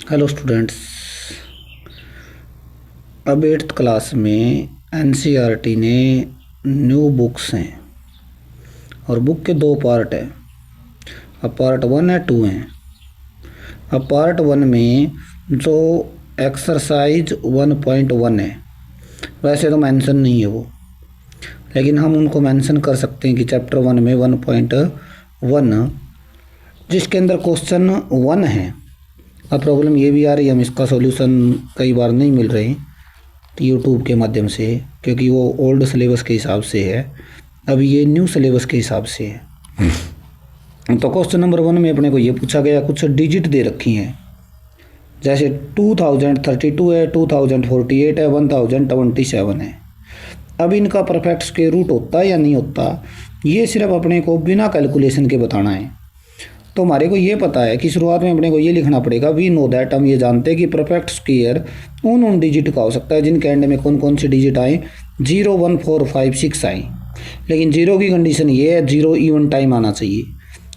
Hello students. अब 8th class में NCERT ने न्यू बुक्स हैं और बुक के 2 पार्ट हैं। अब पार्ट 1 है 2 हैं। अब पार्ट 1 में जो एक्सरसाइज 1.1 है, वैसे तो मेंशन नहीं है वो, लेकिन हम उनको मेंशन कर सकते हैं कि चैप्टर 1 में 1.1 जिसके अंदर क्वेश्चन 1 है। अब प्रॉब्लम ये भी आ रही है, हम इसका सॉल्यूशन कई बार नहीं मिल रहे यूट्यूब के माध्यम से, क्योंकि वो ओल्ड सिलेबस के हिसाब से है, अब ये न्यू सिलेबस के हिसाब से है। तो क्वेश्चन नंबर 1 में अपने को ये पूछा गया, कुछ डिजिट दे रखी हैं, जैसे 2032 है, 2048 है, 1027 है। अब इनका परफेक्ट स्क्वायर रूट होता है या नहीं होता, ये सिर्फ अपने को बिना कैलकुलेशन के बताना है। तो हमारे को ये पता है कि शुरुआत में अपने को ये लिखना पड़ेगा, वी नो दैट, हम ये जानते हैं कि परफेक्ट स्क्वायर उन डिजिट का हो सकता है जिनके एंड में कौन कौन सी डिजिट आए, 0, 1, 4, 5, 6 आए। लेकिन 0 की कंडीशन ये है 0 इवन टाइम आना चाहिए,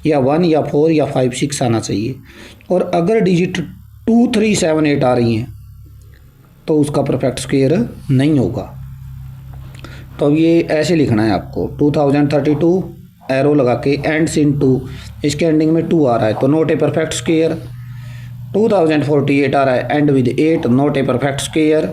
या 1 या 4 या 5, 6 आना चाहिए। और अगर डिजिट 2, 3, 7, 8 आ रही हैं तो उसका परफेक्ट स्क्वायर नहीं होगा। तो अब ये ऐसे लिखना है आपको, 2032 एरो लगा के एंड्स इन 2, इसके एंडिंग में 2 आ रहा है तो नॉट ए परफेक्ट स्क्वायर। 2048 आ रहा है and with 8, not a perfect square.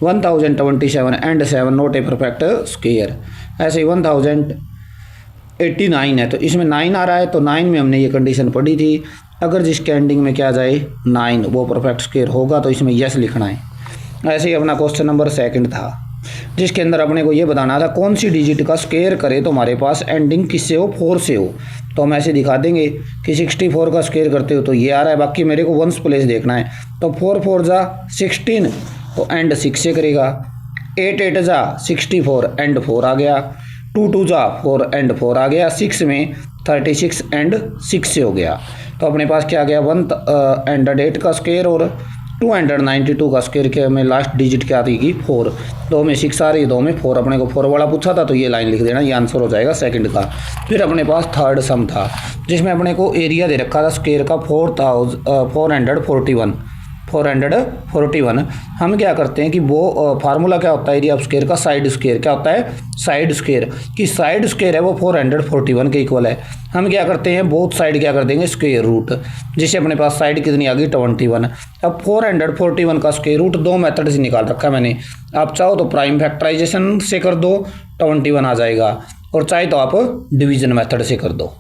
1027 and 7, not a perfect square. ऐसे ही 1089 है तो इसमें 9 आ रहा है, तो 9 में हमने ये कंडीशन पढ़ी थी, अगर जिसके एंडिंग में क्या जाए 9 वो परफेक्ट स्क्वायर होगा, तो इसमें यस लिखना है। ऐसे ही अपना क्वेश्चन नंबर 2 था, जिसके अंदर अपने को ये बताना था कौन सी डिजिट का स्क्वायर करे तो हमारे पास एंडिंग किससे हो, 4 से हो। तो हम ऐसे दिखा देंगे कि 64 का स्क्वायर करते हो तो ये आ रहा है, बाकी मेरे को वंस प्लेस देखना है। तो 4 4 जा 16, तो एंड 6 से करेगा। 8 8 जा 64, एंड 4 आ गया। 2 2 जा 4, एंड 4 आ गया। 6 में 36 एंड 6 से हो गया। तो अपने पास क्या आ गया, 108 का स्क्वायर और 292 का स्क्वायर के में लास्ट डिजिट क्या आएगी, 4। 2 में 6 आ रही है, 2 में 4। अपने को 4 वाला पूछा था तो ये लाइन लिख देना, ये आंसर हो जाएगा 2 का। फिर अपने पास 3rd सम था, जिसमें अपने को एरिया दे रखा था स्क्वायर का 441। हम क्या करते हैं कि वो फार्मूला क्या होता है एरिया ऑफ स्क्वायर का, साइड स्क्वायर। क्या होता है, साइड स्क्वायर। कि साइड स्क्वायर है वो 441 के इक्वल है। हम क्या करते हैं, बोथ साइड क्या कर देंगे, स्क्वायर रूट, जिससे अपने पास साइड कितनी आ गई, 21। अब 441 का स्क्वायर रूट 2 मेथड से निकाल रखा है मैंने। आप चाहो तो प्राइम फैक्टराइजेशन से कर दो, 21 आ जाएगा, और चाहे तो आप डिवीजन मेथड से कर दो।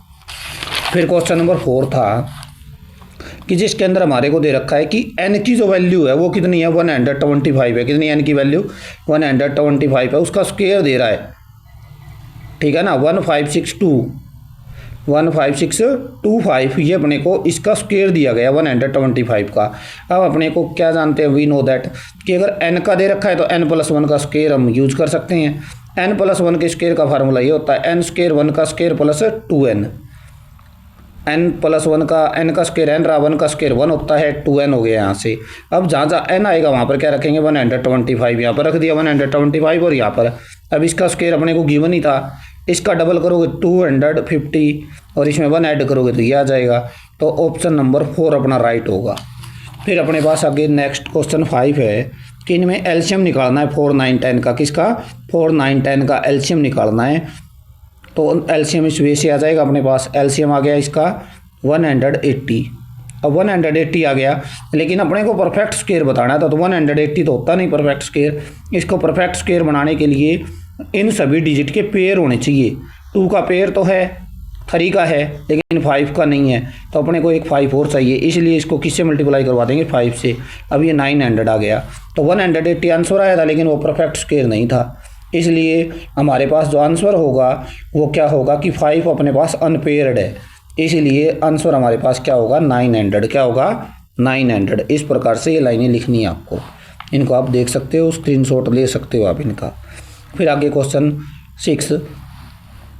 फिर क्वेश्चन नंबर 4 था कि जिसके अंदर हमारे को दे रखा है कि n की जो वैल्यू है वो कितनी है, 125 है। कितनी n की वैल्यू, 125 है। उसका स्क्वायर दे रहा है, ठीक है ना, 15625, ये अपने को इसका स्क्वायर दिया गया 125 का। अब अपने को क्या जानते हैं, वी नो दैट, कि अगर n का दे रखा है तो n+1 का स्क्वायर हम यूज कर सकते हैं। n+1 के स्क्वायर का फार्मूला ये होता है, n स्क्वायर 1 का स्क्वायर प्लस 2n। n+1 का, n का स्क्वायर n रहा, 1 का स्क्वायर 1 होता है, 2n हो गया यहाँ से। अब जहाँ जहाँ n आएगा वहाँ पर क्या रखेंगे, 125 यहाँ पर रख दिया, 125 और यहाँ पर। अब इसका स्क्वायर अपने को गिवन ही था, इसका डबल करोगे 250 और इसमें 1 ऐड करोगे तो ये आ जाएगा। तो ऑप्शन नंबर 4 अपना राइट होगा। फिर अपने पास आगे नेक्स्ट क्वेश्चन 5 है कि इनमें एलसीएम निकालना है 4 9 10 का। किसका, 4 9 10 का एलसीएम निकालना है। तो एलसीएम इस वे से आ जाएगा, अपने पास एलसीएम आ गया इसका 180। अब 180 आ गया, लेकिन अपने को परफेक्ट स्क्वायर बताना था, तो 180 तो होता नहीं परफेक्ट स्क्वायर। इसको परफेक्ट स्क्वायर बनाने के लिए इन सभी डिजिट के पेयर होने चाहिए। 2 का पेयर तो है, 3 का है, लेकिन 5 का नहीं है। तो अपने को एक 5 और चाहिए, इसलिए इसको किससे मल्टीप्लाई करवा देंगे, 5 से। अब ये 900 आ गया, तो 180 आंसर आया था, लेकिन वो परफेक्ट स्क्वायर नहीं था। इसलिए हमारे पास जो आंसर होगा वो क्या होगा कि 5 अपने पास अनपेयर्ड है, इसलिए आंसर हमारे पास क्या होगा, 900। क्या होगा, 900। इस प्रकार से ये लाइनें लिखनी है आपको, इनको आप देख सकते हो, स्क्रीनशॉट ले सकते हो आप इनका। फिर आगे क्वेश्चन 6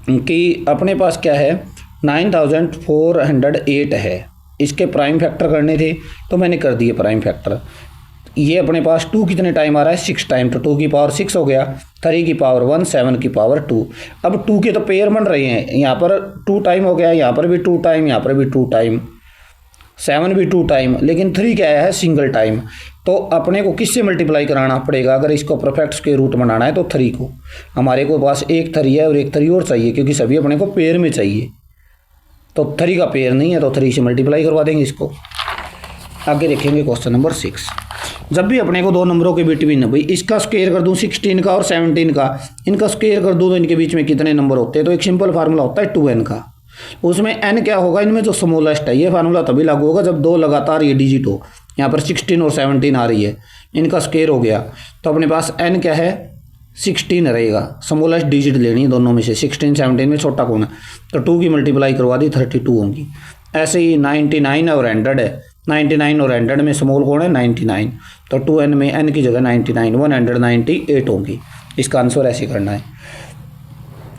कि अपने पास क्या है, 9408 है, इसके प्राइम फैक्टर करने थे तो मैंने कर दिए प्राइम फैक्टर। ये अपने पास 2 कितने टाइम आ रहा है, 6 टाइम, तो 2 की पावर 6 हो गया, 3 की पावर 1, 7 की पावर 2। अब 2 के तो पेयर बन रहे हैं, यहाँ पर 2 टाइम हो गया, यहाँ पर भी 2 टाइम, यहाँ पर भी 2 टाइम। 7 भी 2 टाइम, लेकिन 3 क्या है सिंगल टाइम। तो अपने को किससे मल्टीप्लाई कराना पड़ेगा अगर इसको परफेक्ट स्क्वायर रूट बनाना है? तो 3 को। हमारे को पास एक 3 है और एक 3 और चाहिए, क्योंकि सभी अपने को पेयर में चाहिए। तो 3 का पेयर नहीं है तो 3 से मल्टीप्लाई करवा देंगे इसको। आगे देखेंगे क्वेश्चन नंबर 6। जब भी अपने को दो नंबरों के बिटवीन, भाई इसका स्क्वायर कर दूं 16 का और 17 का, इनका स्क्वायर कर दूं तो इनके बीच में कितने नंबर होते हैं? तो एक सिंपल फार्मूला होता है 2n का। उसमें n क्या होगा? इनमें जो स्मॉलेस्ट है, ये फार्मूला तभी लागू होगा जब दो लगातार ये डिजिट हो। यहाँ पर 16 और 17 आ रही है, इनका स्क्वायर हो गया तो अपने पास n क्या है? 16 रहेगा। स्मॉलेस्ट डिजिट लेनी है दोनों में से, 16 17 में छोटा कौन है? तो 2 की मल्टीप्लाई करवा दी 32 होंगी। ऐसे ही 99 और 100 है, 99 और 100 में स्मॉल कौन है? 99। तो 2n में n की जगह 99 198 होंगी। इसका आंसर ऐसे करना है।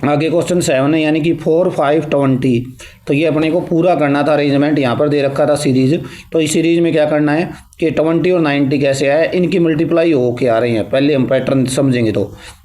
आगे क्वेश्चन 7 है, यानी कि 4 5 20। तो ये अपने को पूरा करना था अरेंजमेंट, यहाँ पर दे रखा था सीरीज। तो इस सीरीज में क्या करना है कि 20 और 90 कैसे आए, इनकी मल्टीप्लाई हो के आ रही हैं। पहले हम पैटर्न समझेंगे। तो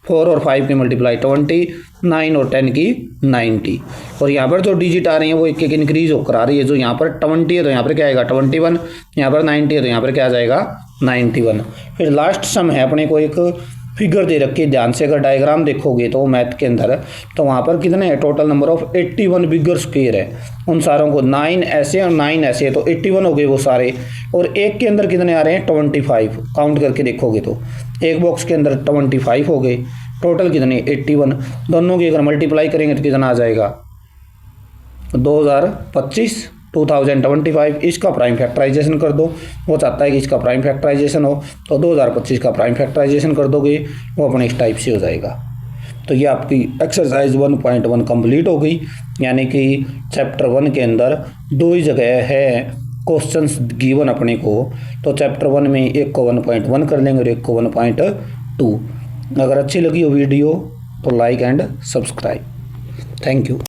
4 और 5 की मल्टीप्लाई 20, 9 और 10 की 90। और यहाँ पर जो डिजिट आ रही हैं वो एक एक इंक्रीज होकर आ रही है। जो यहाँ पर 20 है तो यहाँ पर क्या आएगा? 21। यहाँ पर 90 है तो यहाँ पर क्या आ जाएगा? 91। फिर लास्ट सम है, अपने को एक फिगर दे रखी है, ध्यान से अगर डायग्राम देखोगे तो मैथ के अंदर, तो वहाँ पर कितने हैं? Total number of 81 bigger square है। उन सारों को 9 ऐसे और 9 ऐसे, तो 81 हो गए वो सारे। और एक के अंदर कितने आ रहे हैं? 25। काउंट करके देखोगे तो एक बॉक्स के अंदर 25 हो गए। टोटल कितने? 81। दोनों की अगर मल्टीप्लाई करेंगे तो कितना आ जाएगा? 2025। इसका प्राइम फैक्टराइजेशन कर दो। वो चाहता है कि इसका प्राइम फैक्टराइजेशन हो, तो 2025 का प्राइम फैक्टराइजेशन कर दोगे, वो अपने इस टाइप से हो जाएगा। तो ये आपकी एक्सरसाइज 1.1 कंप्लीट हो गई। यानी कि चैप्टर 1 के अंदर 2 ही जगह है क्वेश्चंस गिवन अपने को। तो चैप्टर 1 में एक को 1.1 कर लेंगे और एक को 1.2। अगर अच्छी लगी हो वीडियो तो like and subscribe. Thank you.